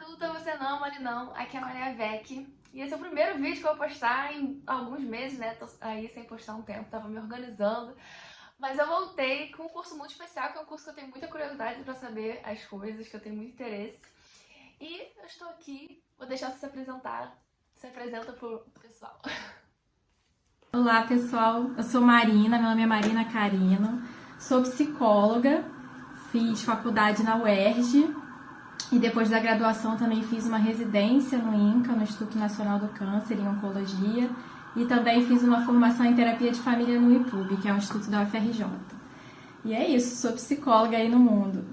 adulta, você não, mole não. Aqui é a Maria Vec. E esse é o primeiro vídeo que eu vou postar em alguns meses, né? Tô aí sem postar um tempo, tava me organizando. Mas eu voltei com um curso muito especial, que é um curso que eu tenho muita curiosidade pra saber as coisas, que eu tenho muito interesse. E eu estou aqui, vou deixar você se apresentar. Se apresenta pro pessoal. Olá pessoal, eu sou Marina, meu nome é Marina Carino, sou psicóloga, fiz faculdade na UERJ e depois da graduação também fiz uma residência no INCA, no Instituto Nacional do Câncer em Oncologia, e também fiz uma formação em terapia de família no IPUB, que é um instituto da UFRJ. E é isso, sou psicóloga aí no mundo.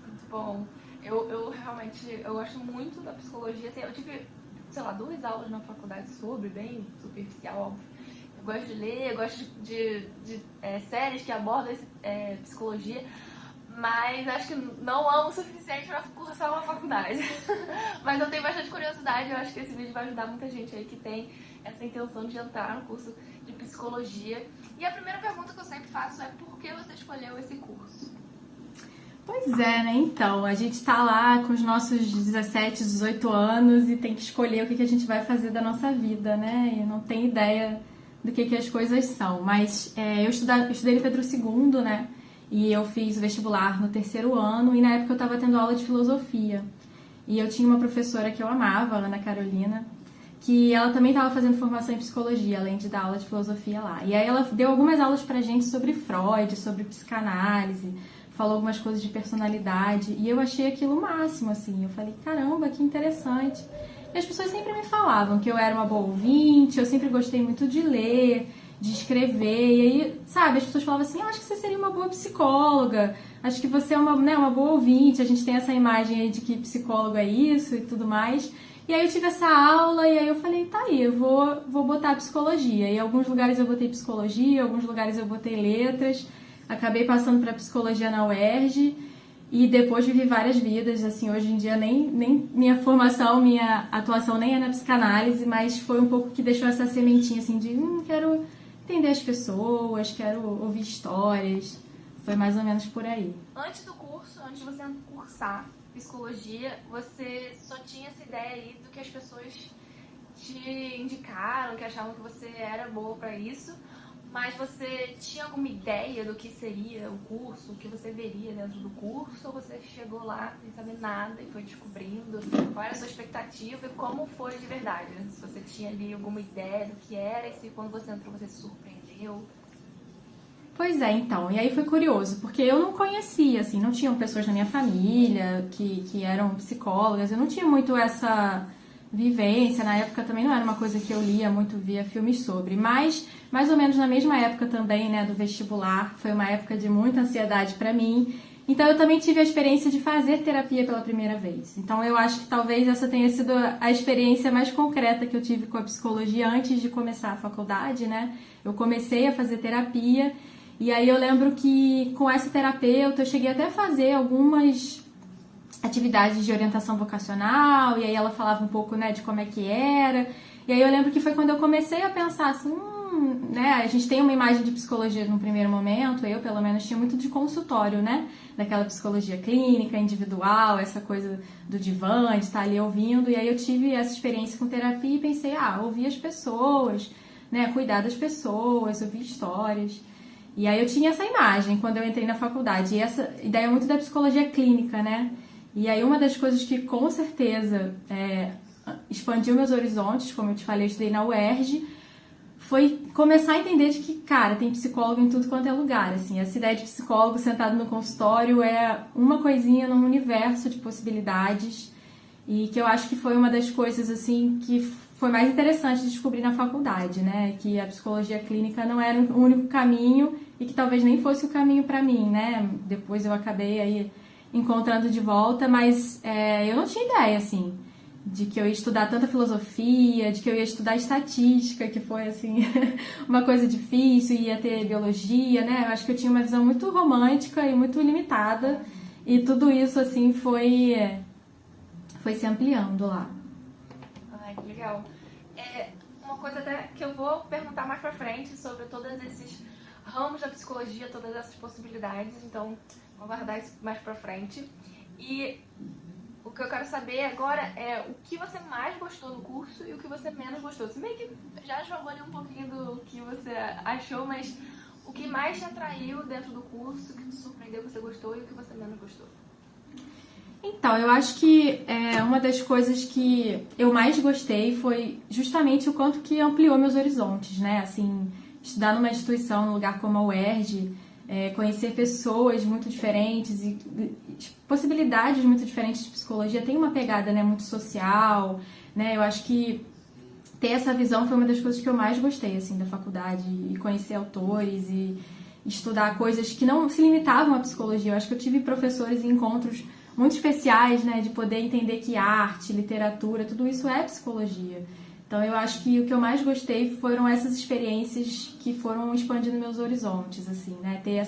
Muito bom. Eu realmente eu gosto muito da psicologia. Assim, eu tive, sei lá, 2 aulas na faculdade sobre, bem superficial, óbvio. Eu gosto de ler, eu gosto de séries que abordam psicologia, mas acho que não amo o suficiente para cursar uma faculdade. Mas eu tenho bastante curiosidade, eu acho que esse vídeo vai ajudar muita gente aí que tem essa intenção de entrar no curso de psicologia. E a primeira pergunta que eu sempre faço é: por que você escolheu esse curso? Pois é, né? Então, a gente tá lá com os nossos 17, 18 anos e tem que escolher o que a gente vai fazer da nossa vida, né? E não tem ideia do que as coisas são. Mas eu estudei no Pedro II, né? E eu fiz o vestibular no terceiro ano e na época eu estava tendo aula de filosofia. E eu tinha uma professora que eu amava, a Ana Carolina, que ela também estava fazendo formação em psicologia, além de dar aula de filosofia lá. E aí ela deu algumas aulas pra gente sobre Freud, sobre psicanálise, falou algumas coisas de personalidade, e eu achei aquilo o máximo, assim. Eu falei, caramba, que interessante. E as pessoas sempre me falavam que eu era uma boa ouvinte, eu sempre gostei muito de ler, de escrever, e aí, sabe, as pessoas falavam assim, acho que você seria uma boa psicóloga, acho que você é uma boa ouvinte, a gente tem essa imagem aí de que psicólogo é isso e tudo mais. E aí eu tive essa aula e aí eu falei, tá aí, eu vou botar psicologia. E em alguns lugares eu botei psicologia, em alguns lugares eu botei letras. Acabei passando para psicologia na UERJ e depois vivi várias vidas. Assim, hoje em dia nem minha formação, minha atuação nem é na psicanálise, mas foi um pouco que deixou essa sementinha assim de quero entender as pessoas, quero ouvir histórias. Foi mais ou menos por aí. Antes do curso, antes de você cursar psicologia, você só tinha essa ideia aí do que as pessoas te indicaram, que achavam que você era boa pra isso, mas você tinha alguma ideia do que seria o curso, o que você veria dentro do curso, ou você chegou lá sem saber nada e foi descobrindo qual era a sua expectativa e como foi de verdade? Se você tinha ali alguma ideia do que era e se quando você entrou você se surpreendeu? Pois é, então, e aí foi curioso, porque eu não conhecia, assim, não tinham pessoas na minha família que eram psicólogas, eu não tinha muito essa vivência, na época também não era uma coisa que eu lia muito, via filmes sobre, mas mais ou menos na mesma época também, né, do vestibular, foi uma época de muita ansiedade pra mim, então eu também tive a experiência de fazer terapia pela primeira vez, então eu acho que talvez essa tenha sido a experiência mais concreta que eu tive com a psicologia antes de começar a faculdade, né, eu comecei a fazer terapia. E aí eu lembro que com essa terapeuta eu cheguei até a fazer algumas atividades de orientação vocacional, e aí ela falava um pouco, né, de como é que era. E aí eu lembro que foi quando eu comecei a pensar assim, né, a gente tem uma imagem de psicologia no primeiro momento, eu pelo menos tinha muito de consultório, né, daquela psicologia clínica, individual, essa coisa do divã, de estar ali ouvindo. E aí eu tive essa experiência com terapia e pensei, ouvir as pessoas, né, cuidar das pessoas, ouvir histórias. E aí eu tinha essa imagem quando eu entrei na faculdade, e essa ideia é muito da psicologia clínica, né? E aí uma das coisas que com certeza expandiu meus horizontes, como eu te falei, eu estudei na UERJ, foi começar a entender de que, cara, tem psicólogo em tudo quanto é lugar, assim. Essa ideia de psicólogo sentado no consultório é uma coisinha num universo de possibilidades, e que eu acho que foi uma das coisas, assim, que foi mais interessante de descobrir na faculdade, né? Que a psicologia clínica não era o único caminho e que talvez nem fosse o caminho para mim, né? Depois eu acabei aí encontrando de volta, mas eu não tinha ideia, assim, de que eu ia estudar tanta filosofia, de que eu ia estudar estatística, que foi, assim, uma coisa difícil, ia ter biologia, né? Eu acho que eu tinha uma visão muito romântica e muito limitada, e tudo isso, assim, foi se ampliando lá. Ai, que legal. Uma coisa até que eu vou perguntar mais pra frente sobre todos esses ramos da psicologia, todas essas possibilidades, então vou guardar isso mais pra frente. E O que eu quero saber agora é o que você mais gostou do curso e o que você menos gostou. Você meio que já jogou ali um pouquinho do que você achou, mas o que mais te atraiu dentro do curso, o que te surpreendeu, que você gostou e o que você menos gostou? Então, eu acho que uma das coisas que eu mais gostei foi justamente o quanto que ampliou meus horizontes, né? Assim, estudar numa instituição, num lugar como a UERJ, conhecer pessoas muito diferentes e possibilidades muito diferentes de psicologia, tem uma pegada, né, muito social, né? Eu acho que ter essa visão foi uma das coisas que eu mais gostei, assim, da faculdade, e conhecer autores e estudar coisas que não se limitavam à psicologia. Eu acho que eu tive professores e encontros muito especiais, né, de poder entender que arte, literatura, tudo isso é psicologia. Então eu acho que o que eu mais gostei foram essas experiências que foram expandindo meus horizontes, assim, né, ter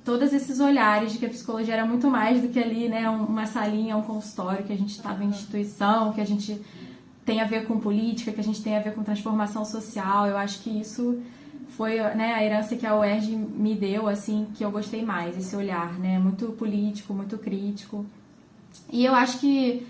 todos esses olhares de que a psicologia era muito mais do que ali, né, uma salinha, um consultório, que a gente estava em instituição, que a gente tem a ver com política, que a gente tem a ver com transformação social. Eu acho que isso foi, né, a herança que a UERJ me deu, assim, que eu gostei mais, esse olhar, né, muito político, muito crítico. E eu acho que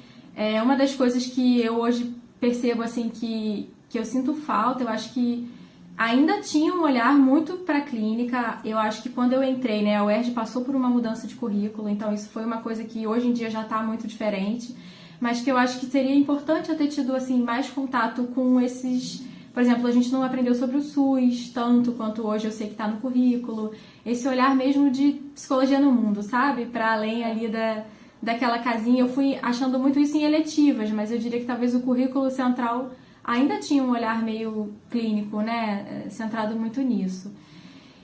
uma das coisas que eu hoje percebo, assim, que eu sinto falta, eu acho que ainda tinha um olhar muito para a clínica. Eu acho que quando eu entrei, né, a UERJ passou por uma mudança de currículo, então isso foi uma coisa que hoje em dia já está muito diferente, mas que eu acho que seria importante eu ter tido, assim, mais contato com esses... Por exemplo, a gente não aprendeu sobre o SUS tanto quanto hoje eu sei que está no currículo. Esse olhar mesmo de psicologia no mundo, sabe? Para além ali daquela casinha. Eu fui achando muito isso em eletivas, mas eu diria que talvez o currículo central ainda tinha um olhar meio clínico, né? Centrado muito nisso.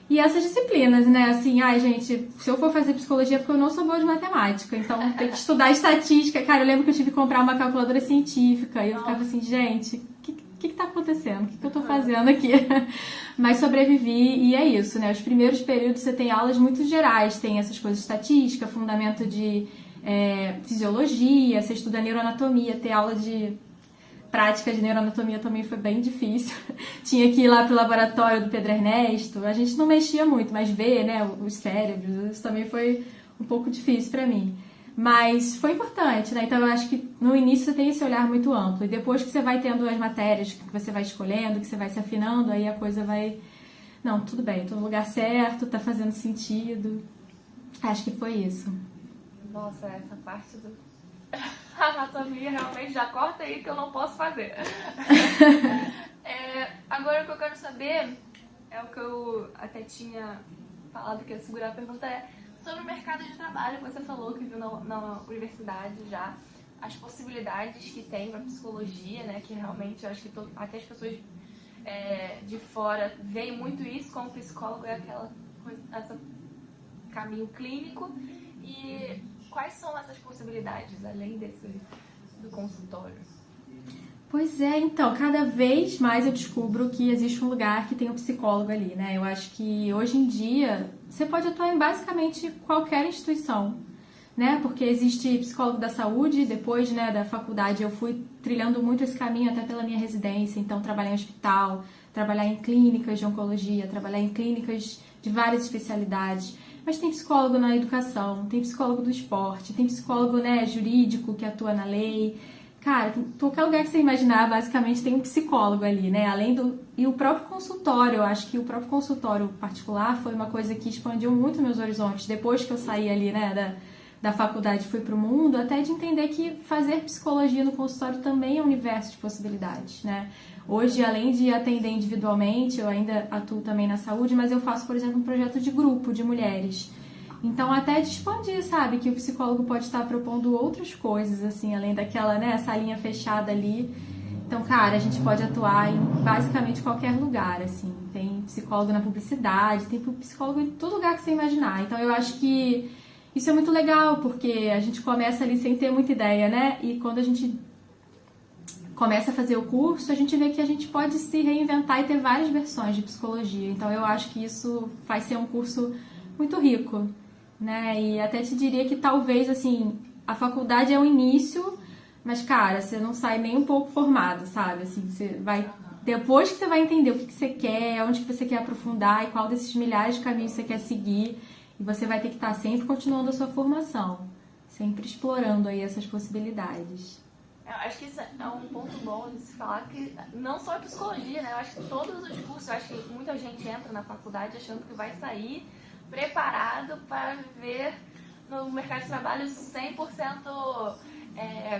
E essas disciplinas, né? Assim, ai, gente, se eu for fazer psicologia é porque eu não sou boa de matemática, então tem que estudar estatística. Cara, eu lembro que eu tive que comprar uma calculadora científica e eu ficava assim, gente, o que tá acontecendo? O que eu tô fazendo aqui? Mas sobrevivi e é isso, né? Os primeiros períodos você tem aulas muito gerais, tem essas coisas de estatística, fundamento de fisiologia, você estuda neuroanatomia, ter aula de prática de neuroanatomia também foi bem difícil. Tinha que ir lá pro laboratório do Pedro Ernesto, a gente não mexia muito, mas ver, né, os cérebros, isso também foi um pouco difícil para mim. Mas foi importante, né? Então eu acho que no início você tem esse olhar muito amplo. E depois que você vai tendo as matérias que você vai escolhendo, que você vai se afinando, aí a coisa vai... Não, tudo bem, tô no lugar certo, tá fazendo sentido. Acho que foi isso. Nossa, essa parte do... anatomia realmente já corta aí que eu não posso fazer. Agora o que eu quero saber é o que eu até tinha falado que ia segurar a pergunta, sobre o mercado de trabalho. Você falou que viu na universidade já as possibilidades que tem para psicologia, né? Que realmente eu acho que até as pessoas de fora veem muito isso como psicólogo, esse caminho clínico. E quais são essas possibilidades, além do consultório? Pois é, então, cada vez mais eu descubro que existe um lugar que tem um psicólogo ali, né? Eu acho que hoje em dia você pode atuar em basicamente qualquer instituição, né? Porque existe psicólogo da saúde, depois, né, da faculdade eu fui trilhando muito esse caminho até pela minha residência, então trabalhar em hospital, trabalhar em clínicas de oncologia, trabalhar em clínicas de várias especialidades. Mas tem psicólogo na educação, tem psicólogo do esporte, tem psicólogo, né, jurídico que atua na lei. Cara, qualquer lugar que você imaginar, basicamente tem um psicólogo ali, né? E o próprio consultório, eu acho que o próprio consultório particular foi uma coisa que expandiu muito meus horizontes. Depois que eu saí ali, né, da faculdade e fui pro mundo, até de entender que fazer psicologia no consultório também é um universo de possibilidades, né? Hoje, além de atender individualmente, eu ainda atuo também na saúde, mas eu faço, por exemplo, um projeto de grupo de mulheres. Então, até de expandir, sabe? Que o psicólogo pode estar propondo outras coisas, assim, além daquela, né, salinha fechada ali. Então, cara, a gente pode atuar em basicamente qualquer lugar, assim. Tem psicólogo na publicidade, tem psicólogo em todo lugar que você imaginar. Então, eu acho que isso é muito legal, porque a gente começa ali sem ter muita ideia, né? E quando a gente começa a fazer o curso, a gente vê que a gente pode se reinventar e ter várias versões de psicologia. Então, eu acho que isso faz ser um curso muito rico, né? E até te diria que talvez, assim, a faculdade é o início, mas, cara, você não sai nem um pouco formado, sabe? Assim, você vai... Depois que você vai entender o que você quer, onde que você quer aprofundar e qual desses milhares de caminhos você quer seguir, e você vai ter que estar sempre continuando a sua formação. sempre explorando aí essas possibilidades. Eu acho que isso é um ponto bom de se falar, que não só a psicologia, né? Eu acho que todos os cursos, eu acho que muita gente entra na faculdade achando que vai sair preparado para viver no mercado de trabalho 100%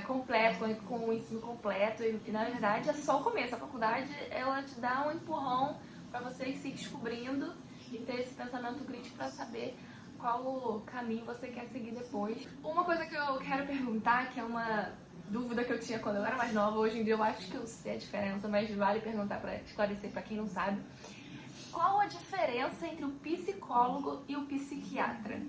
completo, com o ensino completo, e na verdade é só o começo. A faculdade, ela te dá um empurrão para você ir se descobrindo e ter esse pensamento crítico para saber qual o caminho você quer seguir depois. Uma coisa que eu quero perguntar, que é uma dúvida que eu tinha quando eu era mais nova, hoje em dia eu acho que eu sei a diferença, mas vale perguntar para esclarecer para quem não sabe. Qual a diferença entre o psicólogo e o psiquiatra?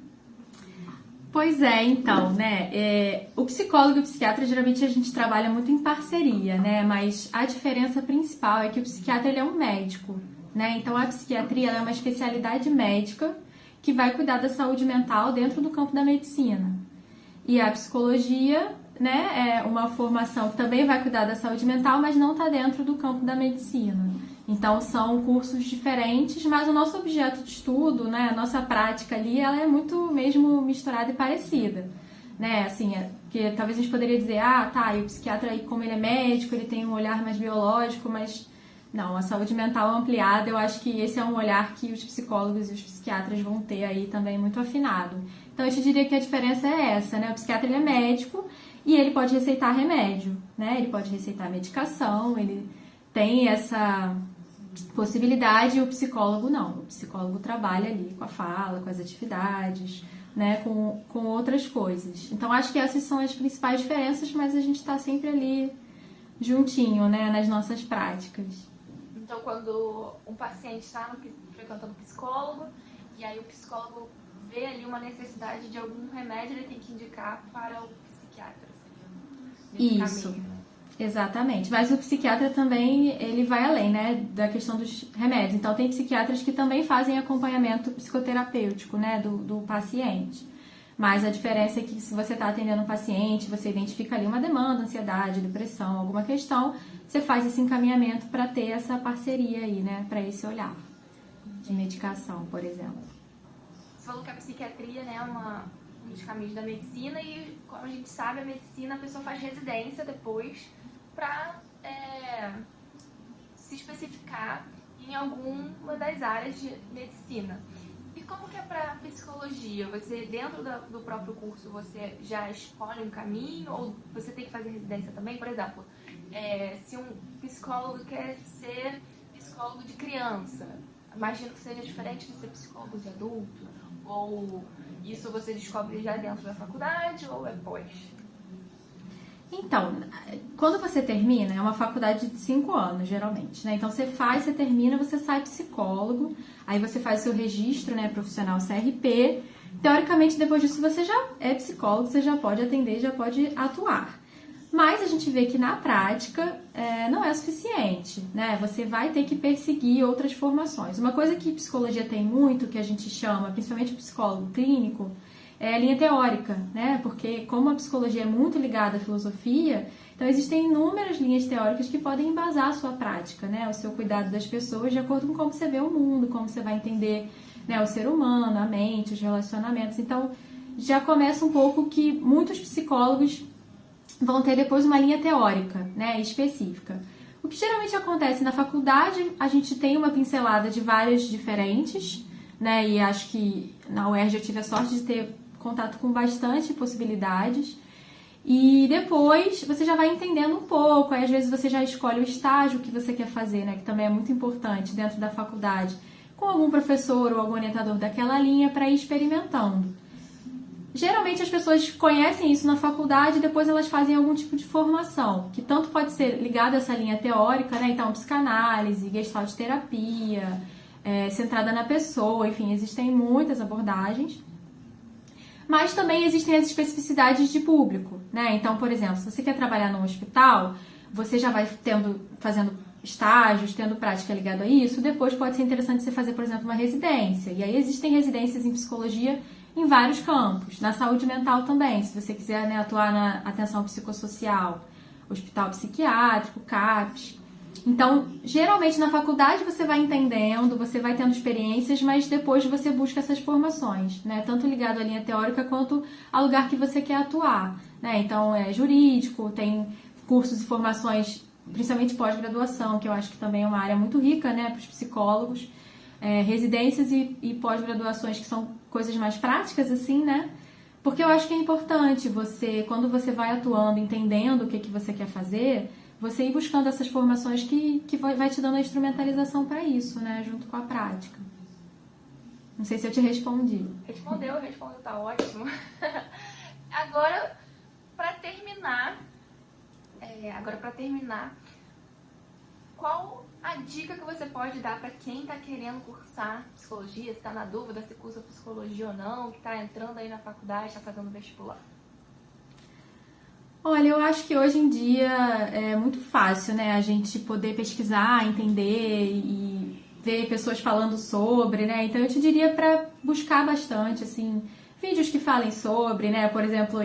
Pois é, então, né, o psicólogo e o psiquiatra, geralmente a gente trabalha muito em parceria, né, mas a diferença principal é que o psiquiatra, ele é um médico, né, então a psiquiatria, ela é uma especialidade médica que vai cuidar da saúde mental dentro do campo da medicina. E a psicologia, né, é uma formação que também vai cuidar da saúde mental, mas não está dentro do campo da medicina. Então, são cursos diferentes, mas o nosso objeto de estudo, né, a nossa prática ali, ela é muito mesmo misturada e parecida, né, assim, que talvez a gente poderia dizer, e o psiquiatra, aí, como ele é médico, ele tem um olhar mais biológico, mas não, a saúde mental ampliada, eu acho que esse é um olhar que os psicólogos e os psiquiatras vão ter aí também muito afinado. Então, eu te diria que a diferença é essa, né, o psiquiatra, ele é médico e ele pode receitar remédio, né, ele pode receitar medicação, ele tem essa possibilidade, e o psicólogo não. O psicólogo trabalha ali com a fala, com as atividades, né, com outras coisas. Então, acho que essas são as principais diferenças, mas a gente está sempre ali juntinho, né, nas nossas práticas. Então, quando um paciente está frequentando o psicólogo, e aí o psicólogo vê ali uma necessidade de algum remédio, ele tem que indicar para o psiquiatra. Isso. Exatamente, mas o psiquiatra também, ele vai além, né, da questão dos remédios. Então, tem psiquiatras que também fazem acompanhamento psicoterapêutico, né, do paciente. Mas a diferença é que se você está atendendo um paciente, você identifica ali uma demanda, ansiedade, depressão, alguma questão, você faz esse encaminhamento para ter essa parceria aí, né, para esse olhar de medicação, por exemplo. Você falou que a psiquiatria, né, é um dos caminhos da medicina, e como a gente sabe, a medicina, a pessoa faz residência depois para se especificar em alguma das áreas de medicina. E como que é para psicologia? Você, dentro do próprio curso, você já escolhe um caminho, ou você tem que fazer residência também? Por exemplo, se um psicólogo quer ser psicólogo de criança, imagino que seja diferente de ser psicólogo de adulto, ou isso você descobre já dentro da faculdade, ou é pós? Então, quando você termina, é uma faculdade de 5 anos, geralmente, né? Então, você termina, você sai psicólogo, aí você faz o seu registro, né, profissional CRP. Teoricamente, depois disso, você já é psicólogo, você já pode atender, já pode atuar. Mas a gente vê que na prática não é suficiente, né? Você vai ter que perseguir outras formações. Uma coisa que psicologia tem muito, que a gente chama, principalmente o psicólogo clínico, é a linha teórica, né? Porque como a psicologia é muito ligada à filosofia, então existem inúmeras linhas teóricas que podem embasar a sua prática, né? O seu cuidado das pessoas de acordo com como você vê o mundo, como você vai entender, né, o ser humano, a mente, os relacionamentos. Então, já começa um pouco que muitos psicólogos vão ter depois uma linha teórica, né, específica. O que geralmente acontece na faculdade, a gente tem uma pincelada de várias diferentes, né, e acho que na UERJ eu tive a sorte de ter contato com bastante possibilidades. E depois você já vai entendendo um pouco, aí às vezes você já escolhe o estágio que você quer fazer, né, que também é muito importante dentro da faculdade, com algum professor ou algum orientador daquela linha para ir experimentando. Geralmente as pessoas conhecem isso na faculdade e depois elas fazem algum tipo de formação, que tanto pode ser ligado a essa linha teórica, né, então psicanálise, gestalt terapia, centrada na pessoa, enfim, existem muitas abordagens. Mas também existem as especificidades de público, né? Então, por exemplo, se você quer trabalhar num hospital, você já vai fazendo estágios, tendo prática ligada a isso. Depois pode ser interessante você fazer, por exemplo, uma residência. E aí existem residências em psicologia em vários campos. Na saúde mental também, se você quiser, né, atuar na atenção psicossocial, hospital psiquiátrico, CAPS. Então, geralmente na faculdade você vai entendendo, você vai tendo experiências, mas depois você busca essas formações, né? Tanto ligado à linha teórica quanto ao lugar que você quer atuar, né? Então, é jurídico, tem cursos e formações, principalmente pós-graduação, que eu acho que também é uma área muito rica, né, para os psicólogos. Residências e pós-graduações, que são coisas mais práticas, assim, né? Porque eu acho que é importante você, quando você vai atuando, entendendo o que você quer fazer, você ir buscando essas formações que vai te dando a instrumentalização para isso, né? Junto com a prática. Não sei se eu te respondi. Respondeu, tá ótimo. Agora, para terminar, qual a dica que você pode dar para quem está querendo cursar psicologia, se está na dúvida se cursa psicologia ou não, que está entrando aí na faculdade, está fazendo vestibular? Olha, eu acho que hoje em dia é muito fácil, né, a gente poder pesquisar, entender e ver pessoas falando sobre, né? Então eu te diria para buscar bastante, assim, vídeos que falem sobre, né? Por exemplo,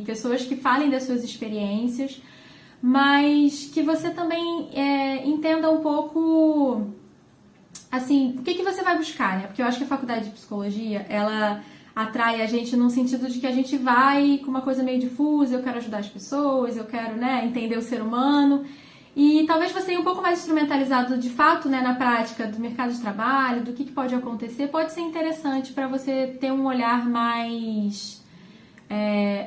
pessoas que falem das suas experiências, mas que você também entenda um pouco, assim, o que você vai buscar, né? Porque eu acho que a faculdade de psicologia, ela atrai a gente num sentido de que a gente vai com uma coisa meio difusa, eu quero ajudar as pessoas, eu quero, né, entender o ser humano. E talvez você ir um pouco mais instrumentalizado de fato, né, na prática do mercado de trabalho, do que pode acontecer, pode ser interessante para você ter um olhar mais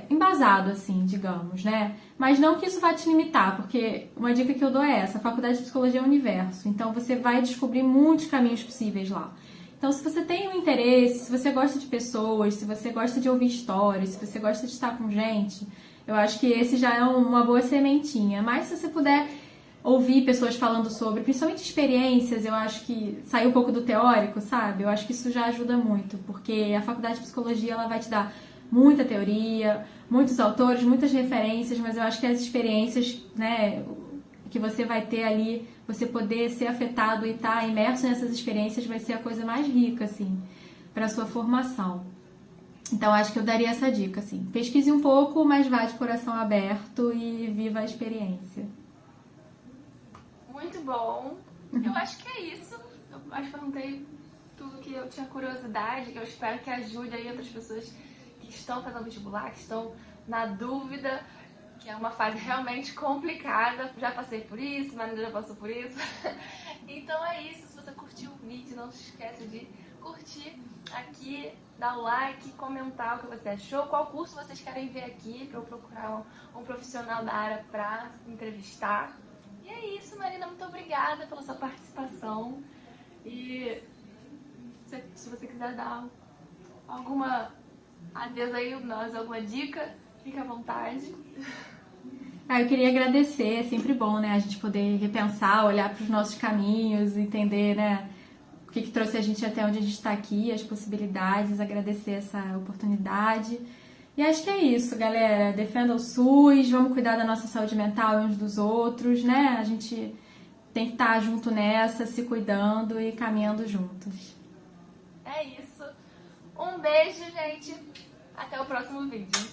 embasado, assim, digamos, né? Mas não que isso vá te limitar, porque uma dica que eu dou é essa: a faculdade de psicologia é um universo, então você vai descobrir muitos caminhos possíveis lá. Então, se você tem um interesse, se você gosta de pessoas, se você gosta de ouvir histórias, se você gosta de estar com gente, eu acho que esse já é uma boa sementinha. Mas se você puder ouvir pessoas falando sobre, principalmente experiências, eu acho que sair um pouco do teórico, sabe? Eu acho que isso já ajuda muito, porque a faculdade de psicologia ela vai te dar muita teoria, muitos autores, muitas referências, mas eu acho que as experiências, né, que você vai ter ali, você poder ser afetado e estar imerso nessas experiências vai ser a coisa mais rica, assim, para a sua formação. Então, acho que eu daria essa dica, assim. Pesquise um pouco, mas vá de coração aberto e viva a experiência. Muito bom. Eu acho que é isso. Eu acho que perguntei tudo que eu tinha curiosidade, que eu espero que ajude aí outras pessoas que estão fazendo vestibular, que estão na dúvida, que é uma fase realmente complicada. Já passei por isso, Marina já passou por isso. Então é isso. Se você curtiu o vídeo, não se esqueça de curtir aqui, dar o like, comentar o que você achou, qual curso vocês querem ver aqui, para eu procurar um profissional da área para entrevistar. E é isso, Marina, muito obrigada pela sua participação. E se você quiser dar alguma adeus aí, alguma dica, fica à vontade. Eu queria agradecer, é sempre bom, né, a gente poder repensar, olhar para os nossos caminhos, entender, né, o que trouxe a gente até onde a gente está aqui, as possibilidades, agradecer essa oportunidade. E acho que é isso, galera. Defenda o SUS, vamos cuidar da nossa saúde mental e uns dos outros, né? A gente tem que estar junto nessa, se cuidando e caminhando juntos. É isso. Um beijo, gente. Até o próximo vídeo.